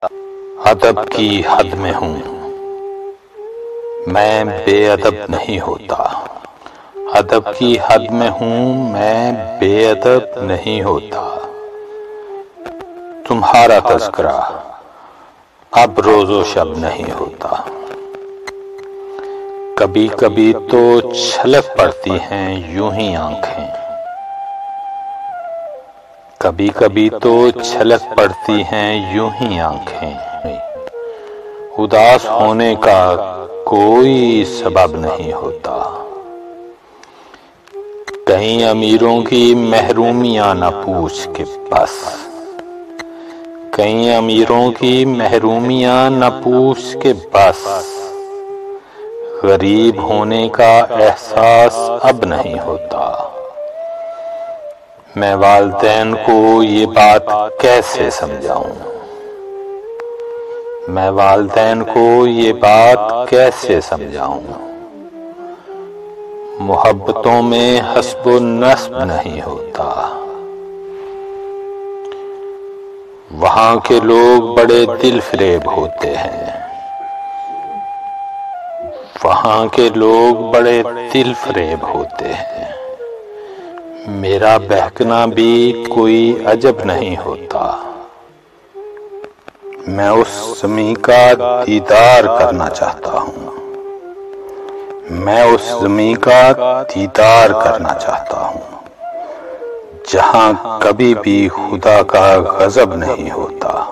ادب کی حد میں ہوں میں بے ادب نہیں ہوتا۔ ادب کی حد میں ہوں میں بے ادب نہیں ہوتا۔ تمہارا تذکرہ اب روز و شب نہیں ہوتا۔ کبھی کبھی تو چھلک پڑتی ہیں یوں ہی آنکھیں، کبھی کبھی تو چھلک پڑتی ہیں یوں ہی آنکھیں۔ اداس ہونے کا کوئی سبب نہیں ہوتا۔ کہیں امیروں کی محرومیاں نہ پوچھ کے بس، کہیں امیروں کی محرومیاں نہ پوچھ کے بس، غریب ہونے کا احساس اب نہیں ہوتا۔ میں والدین کو یہ بات کیسے سمجھاؤں؟ میں والدین کو یہ بات کیسے سمجھاؤں؟ محبتوں میں حسب و نسب نہیں ہوتا۔ وہاں کے لوگ بڑے دل فریب ہوتے ہیں، وہاں کے لوگ بڑے دل فریب ہوتے ہیں۔ میرا بہکنا بھی کوئی عجب نہیں ہوتا۔ میں اس زمیں کا دیدار کرنا چاہتا ہوں، میں اس زمیں کا دیدار کرنا چاہتا ہوں جہاں کبھی بھی خدا کا غضب نہیں ہوتا۔